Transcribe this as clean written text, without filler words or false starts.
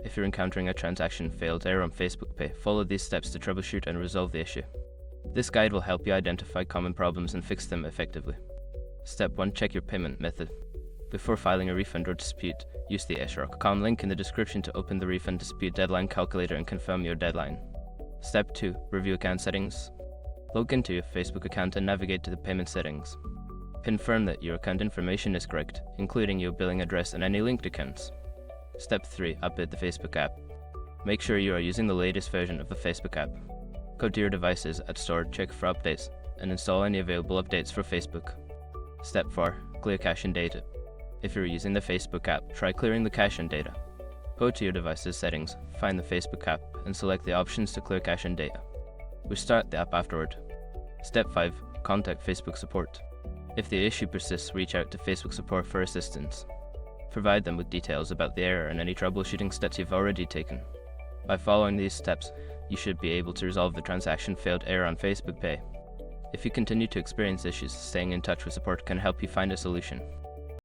If you're encountering a transaction failed error on Facebook Pay, follow these steps to troubleshoot and resolve the issue. This guide will help you identify common problems and fix them effectively. Step 1. Check your payment method. Before filing a refund or dispute, use the sroc.com link in the description to open the refund dispute deadline calculator and confirm your deadline. Step 2. Review account settings. Log into your Facebook account and navigate to the payment settings. Confirm that your account information is correct, including your billing address and any linked accounts. Step 3. Update the Facebook app. Make sure you are using the latest version of the Facebook app. Go to your devices at Store, check for updates, and install any available updates for Facebook. Step 4. Clear cache and data. If you're using the Facebook app, try clearing the cache and data. Go to your device's settings, find the Facebook app, and select the options to clear cache and data. Restart the app afterward. Step 5. Contact Facebook support. If the issue persists, reach out to Facebook support for assistance. Provide them with details about the error and any troubleshooting steps you've already taken. By following these steps, you should be able to resolve the transaction failed error on Facebook Pay. If you continue to experience issues, staying in touch with support can help you find a solution.